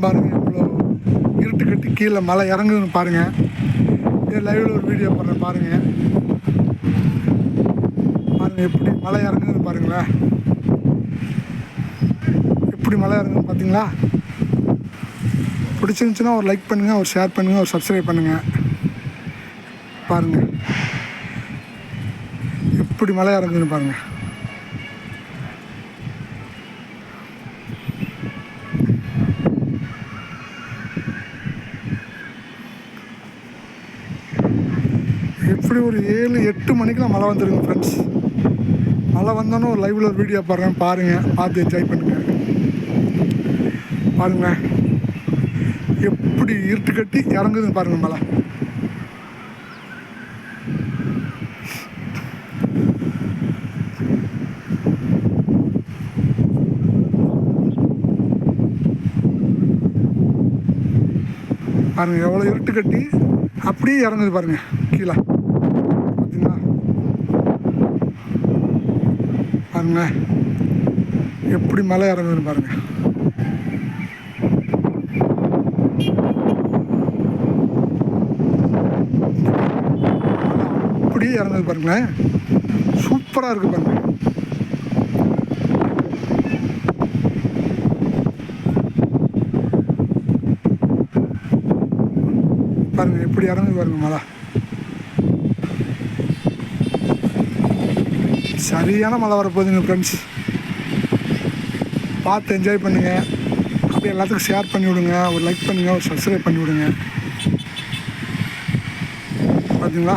பாருங்கள் எவ்வளோ இருட்டு கட்டி கீழே மலை இறங்குதுன்னு பாருங்கள். இதே லைவில் ஒரு வீடியோ போடுறேன் பாருங்கள். பாருங்கள் எப்படி மலை இறங்குதுன்னு பாருங்களேன். எப்படி மலை இறங்குதுன்னு பார்த்தீங்களா? பிடிச்சிருந்துச்சுன்னா ஒரு லைக் பண்ணுங்கள், ஒரு ஷேர் பண்ணுங்கள், ஒரு சப்ஸ்கிரைப் பண்ணுங்கள். பாருங்கள் எப்படி மலை இறங்குதுன்னு பாருங்கள். எப்படி ஒரு 7-8 மணிக்கெலாம் மழை வந்துருங்க ஃப்ரெண்ட்ஸ். மழை வந்தோன்னே ஒரு லைவில் ஒரு வீடியோ போடுறேன் பாருங்கள், பார்த்து என்ஜாய் பண்ணுங்கள். பாருங்களேன் எப்படி இருட்டு கட்டி இறங்குதுன்னு பாருங்கள் மழை. பாருங்கள் எவ்வளோ இருட்டு கட்டி அப்படியே இறங்குது பாருங்கள் கீழே. பார்த்தீங்களா? பாருங்கள் எப்படி மலை இறங்குதுன்னு பாருங்கள். அப்படியே இறங்குது பாருங்களேன். சூப்பராக இருக்குது பாருங்கள். பாருங்கள் எப்படி இறங்குது பாருங்கள் மழை. சரியான மழை வரப்போகுதுங்க ஃப்ரெண்ட்ஸ். பார்த்து என்ஜாய் பண்ணுங்கள். அப்படியே எல்லாத்துக்கும் ஷேர் பண்ணி விடுங்க, ஒரு லைக் பண்ணுங்கள், ஒரு சப்ஸ்கிரைப் பண்ணி விடுங்க. பார்த்தீங்களா?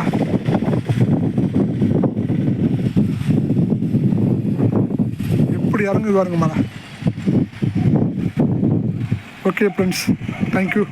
எப்படி இறங்குது பாருங்க மழை. Okay friends, thank you.